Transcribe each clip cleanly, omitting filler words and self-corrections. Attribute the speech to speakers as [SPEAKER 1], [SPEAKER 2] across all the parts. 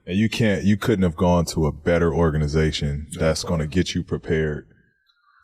[SPEAKER 1] And you couldn't have gone to a better organization that's going to get you prepared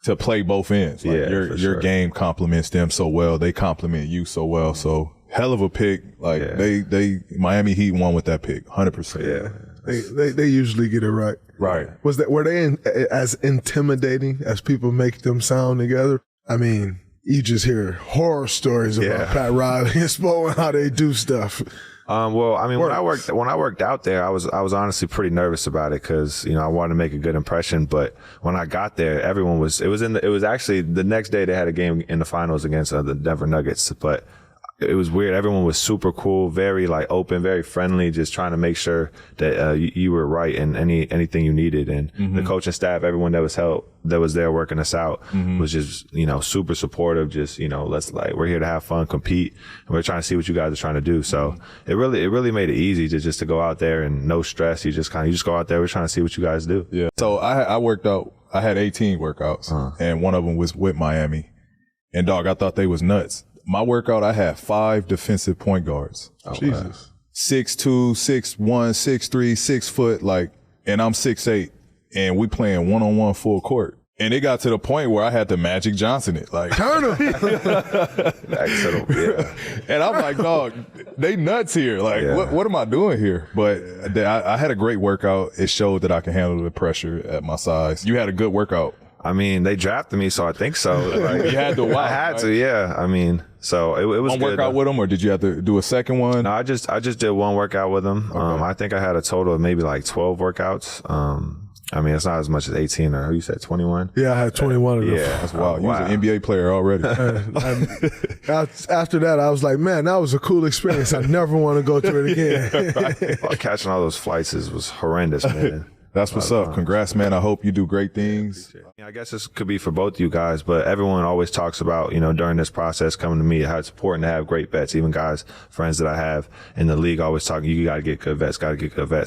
[SPEAKER 1] to play both ends. Like your game complements them so well. They complement you so well. So hell of a pick. Like they Miami Heat won with that pick, 100%.
[SPEAKER 2] Yeah. They usually get it right.
[SPEAKER 1] Right.
[SPEAKER 2] Were they as intimidating as people make them sound together? I mean, you just hear horror stories about Pat Riley and Spo and how they do stuff.
[SPEAKER 3] Well, I mean, when I worked out there, I was honestly pretty nervous about it because, you know, I wanted to make a good impression. But when I got there, everyone was, it was actually the next day they had a game in the finals against the Denver Nuggets. But it was weird. Everyone was super cool, very like open, very friendly, just trying to make sure that you were right in anything you needed. And the coaching staff, everyone that was there working us out was just, you know, super supportive. Just, you know, we're here to have fun, compete, and we're trying to see what you guys are trying to do. So it really made it easy to go out there and no stress. You just go out there. We're trying to see what you guys do.
[SPEAKER 1] Yeah. So I worked out. I had 18 workouts, and one of them was with Miami. And dog, I thought they was nuts. My workout, I had 5 defensive point guards.
[SPEAKER 2] Oh, Jesus.
[SPEAKER 1] 6'2", 6'1", 6'3", 6 foot, like, and I'm 6'8", and we playing one-on-one full court. And it got to the point where I had to Magic Johnson it, like
[SPEAKER 2] turn him.
[SPEAKER 1] And I'm like, dog, they nuts here. Like, what am I doing here? But I had a great workout. It showed that I can handle the pressure at my size. You had a good workout.
[SPEAKER 3] I mean, they drafted me, so I think so. Like,
[SPEAKER 1] you had to watch.
[SPEAKER 3] I had to, yeah. I mean, so it was
[SPEAKER 1] one
[SPEAKER 3] good.
[SPEAKER 1] Workout with them, or did you have to do a second one?
[SPEAKER 3] No, I just did one workout with them. Okay. I think I had a total of maybe like 12 workouafter I mean, it's not as much as 18 or you said 21.
[SPEAKER 2] Yeah, I had 21 of them.
[SPEAKER 1] Yeah, that's wild. You was an NBA player already.
[SPEAKER 2] After that, I was like, man, that was a cool experience. I never want to go through it again.
[SPEAKER 3] Right. Catching all those flights was horrendous, man.
[SPEAKER 1] That's what's up. Congrats, man. I hope you do great things.
[SPEAKER 3] I guess this could be for both of you guys, but everyone always talks about, you know, during this process coming to me, how it's important to have great vets. Even guys, friends that I have in the league always talk, you got to get good vets,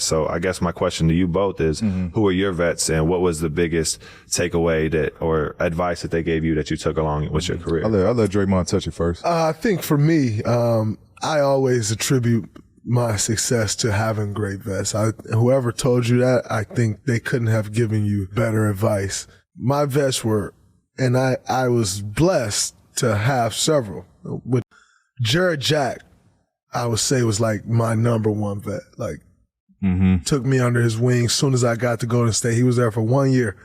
[SPEAKER 3] So I guess my question to you both is, who are your vets and what was the biggest takeaway or advice that they gave you that you took along with your career?
[SPEAKER 1] I'll let Draymond touch it first.
[SPEAKER 2] I think for me, I always attribute my success to having great vets. Whoever told you that, I think they couldn't have given you better advice. My vets were, and I was blessed to have several. With Jared Jack, I would say was like my number one vet. Like, took me under his wing as soon as I got to Golden State. He was there for 1 year,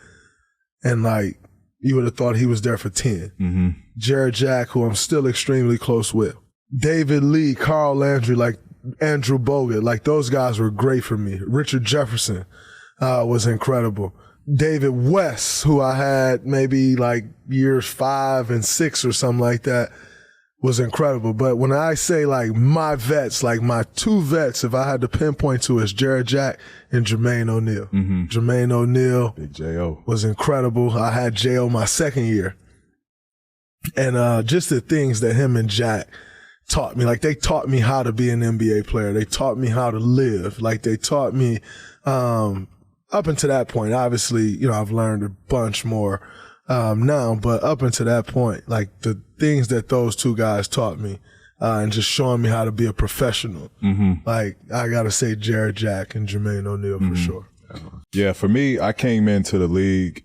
[SPEAKER 2] and like, you would have thought he was there for 10. Jared Jack, who I'm still extremely close with. David Lee, Carl Landry, like, Andrew Bogut, like those guys were great for me. Richard Jefferson was incredible. David West, who I had maybe like years 5 and 6 or something like that, was incredible. But when I say like my vets, like my 2 vets, if I had to pinpoint to, is Jared Jack and Jermaine O'Neal. Jermaine O'Neal,
[SPEAKER 1] Big J.O.,
[SPEAKER 2] was incredible. I had J.O. my second year. And just the things that him and Jack taught me, like they taught me how to be an NBA player. They taught me how to live. Like they taught me, up until that point, obviously, you know, I've learned a bunch more, now, but up until that point, like the things that those 2 guys taught me, and just showing me how to be a professional. Like I gotta say Jared Jack and Jermaine O'Neal for sure.
[SPEAKER 1] Yeah, for me, I came into the league,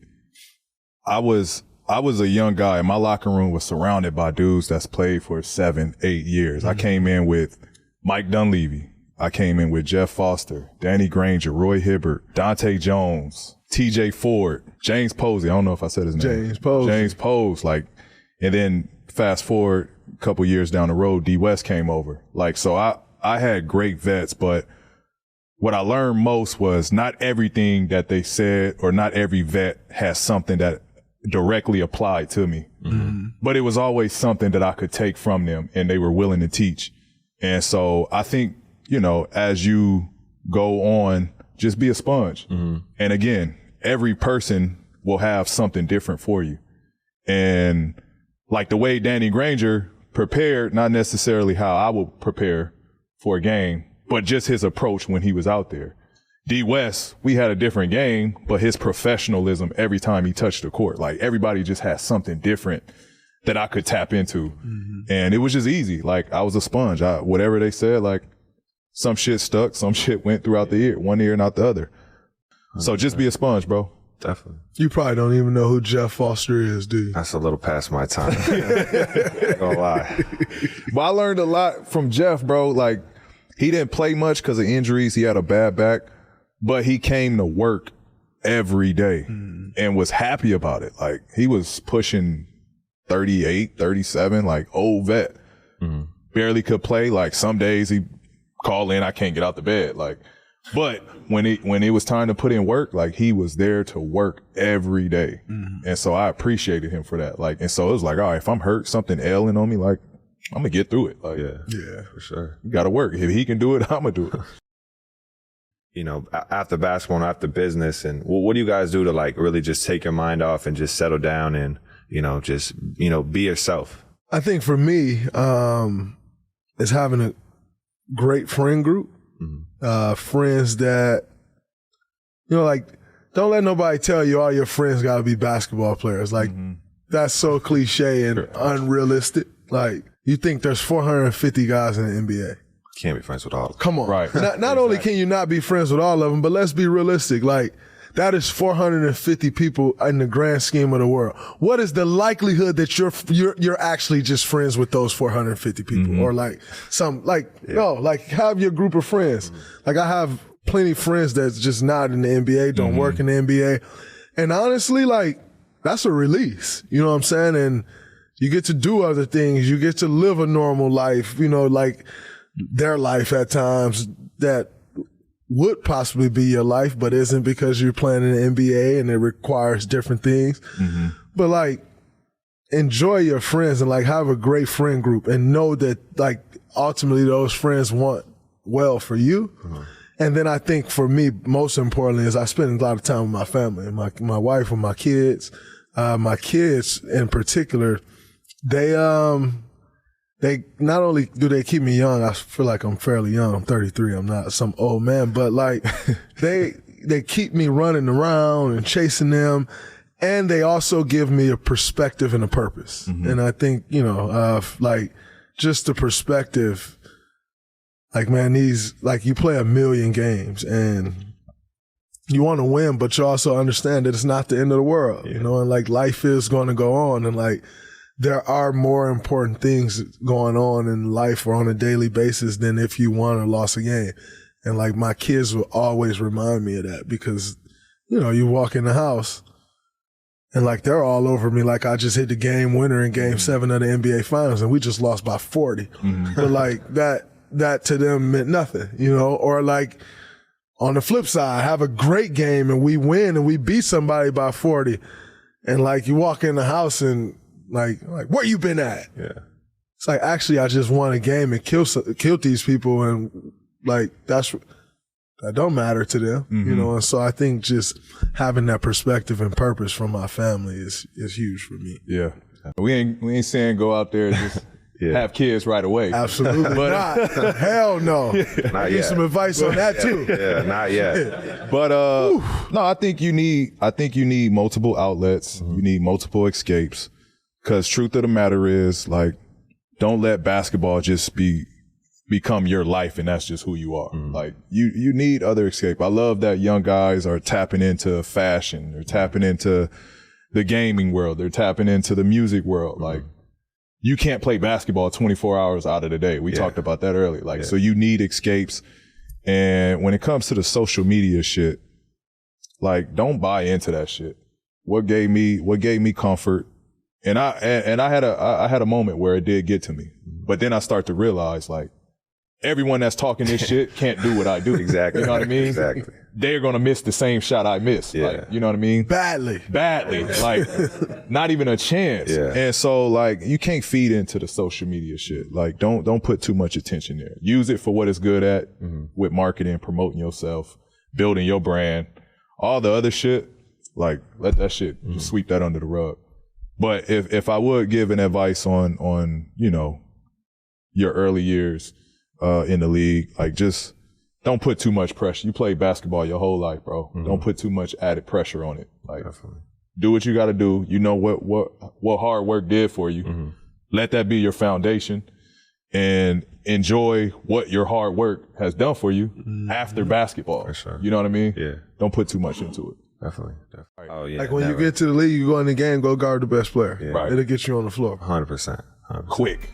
[SPEAKER 1] I was a young guy, and my locker room was surrounded by dudes that's played for 7, 8 years. I came in with Mike Dunleavy. I came in with Jeff Foster, Danny Granger, Roy Hibbert, Dante Jones, TJ Ford, James Posey. I don't know if I said his name. James Posey. Like, and then fast forward a couple years down the road, D West came over. Like, so I had great vets, but what I learned most was not everything that they said, or not every vet has something that directly applied to me. But it was always something that I could take from them, and they were willing to teach. And so I think, you know, as you go on, just be a sponge. And again, every person will have something different for you. And like the way Danny Granger prepared, not necessarily how I would prepare for a game, but just his approach when he was out there. D West, we had a different game, but his professionalism every time he touched the court, like everybody just had something different that I could tap into. And it was just easy. Like I was a sponge. Whatever they said, like some shit stuck, some shit went throughout the year, one ear, not the other. So just be a sponge, bro.
[SPEAKER 3] Definitely.
[SPEAKER 2] You probably don't even know who Jeff Foster is, do you?
[SPEAKER 3] That's a little past my time. Ain't gonna lie.
[SPEAKER 1] But I learned a lot from Jeff, bro. Like, he didn't play much because of injuries. He had a bad back, but he came to work every day and was happy about it. Like, he was pushing 38, 37, like old vet. Barely could play. Like, some days he call in, I can't get out the bed. Like, but when it was time to put in work, like, he was there to work every day. And so I appreciated him for that. Like, and so it was like, all right, if I'm hurt, something ailing on me, like, I'm gonna get through it. Like,
[SPEAKER 3] yeah, for sure.
[SPEAKER 1] You gotta work. If he can do it, I'm gonna do it.
[SPEAKER 3] You know, after basketball and after business, and what do you guys do to like really just take your mind off and just settle down and, you know, just, you know, be yourself?
[SPEAKER 2] I think for me, is having a great friend group, friends that, you know, like, don't let nobody tell you all your friends got to be basketball players. Like, that's so cliche and unrealistic. Like, you think there's 450 guys in the NBA.
[SPEAKER 3] Can't be friends with all of them.
[SPEAKER 2] Come on.
[SPEAKER 1] Right.
[SPEAKER 2] Not only can you not be friends with all of them, but let's be realistic. Like, that is 450 people in the grand scheme of the world. What is the likelihood that you're actually just friends with those 450 people? Or like no, like have your group of friends. Like, I have plenty of friends that's just not in the NBA, don't work in the NBA. And honestly, like, that's a release. You know what I'm saying? And you get to do other things. You get to live a normal life, you know, like their life at times that would possibly be your life, but isn't because you're playing in the NBA and it requires different things. But like, enjoy your friends and like have a great friend group and know that like ultimately those friends want well for you. And then I think for me, most importantly, is I spend a lot of time with my family, my wife and my kids. My kids in particular, they not only do they keep me young, I feel like I'm fairly young. I'm 33. I'm not some old man, but like they keep me running around and chasing them. And they also give me a perspective and a purpose. And I think, you know, like just the perspective, like, man, like you play 1 million games and you want to win, but you also understand that it's not the end of the world, you know, and like life is going to go on and like, there are more important things going on in life or on a daily basis than if you won or lost a game. And like my kids will always remind me of that because, you know, you walk in the house and like they're all over me like I just hit the game winner in game 7 of the NBA finals and we just lost by 40. But like that to them meant nothing, you know, or like on the flip side, have a great game and we win and we beat somebody by 40. And like you walk in the house and like where you been at? It's like, actually, I just won a game and killed these people, and like that don't matter to them, you know. And so I think just having that perspective and purpose from my family is huge for me.
[SPEAKER 1] Yeah, we ain't saying go out there and just have kids right away.
[SPEAKER 2] Absolutely not. Hell no.
[SPEAKER 3] Not
[SPEAKER 2] Need
[SPEAKER 3] yet.
[SPEAKER 2] some advice on that too.
[SPEAKER 3] Yeah, not yet.
[SPEAKER 1] But no, I think you need multiple outlets. You need multiple escapes. Because truth of the matter is, like, don't let basketball just become your life and that's just who you are. Like, you need other escape. I love that young guys are tapping into fashion. They're tapping into the gaming world. They're tapping into the music world. Like, you can't play basketball 24 hours out of the day. We talked about that earlier. Like, so you need escapes. And when it comes to the social media shit, like, don't buy into that shit. What gave me comfort? And I had a moment where it did get to me, but then I start to realize like everyone that's talking this shit can't do what I do.
[SPEAKER 3] Exactly.
[SPEAKER 1] You know what I mean?
[SPEAKER 3] Exactly.
[SPEAKER 1] They're going to miss the same shot I missed. Like, you know what I mean?
[SPEAKER 2] Badly.
[SPEAKER 1] Like not even a chance. And so like you can't feed into the social media shit. Like don't put too much attention there. Use it for what it's good at with marketing, promoting yourself, building your brand, all the other shit. Like let that shit just sweep that under the rug. But if I would give an advice on, you know, your early years, in the league, like just don't put too much pressure. You played basketball your whole life, bro. Don't put too much added pressure on it. Like do what you got to do. You know what hard work did for you. Let that be your foundation. and enjoy what your hard work has done for you after basketball.
[SPEAKER 3] For sure.
[SPEAKER 1] You know what I mean?
[SPEAKER 3] Yeah.
[SPEAKER 1] Don't put too much into it.
[SPEAKER 3] Definitely. Oh yeah.
[SPEAKER 2] Like when you get to the league, you go in the game, go guard the best player.
[SPEAKER 1] Right.
[SPEAKER 2] It'll get you on the floor.
[SPEAKER 3] 100%.
[SPEAKER 1] Quick.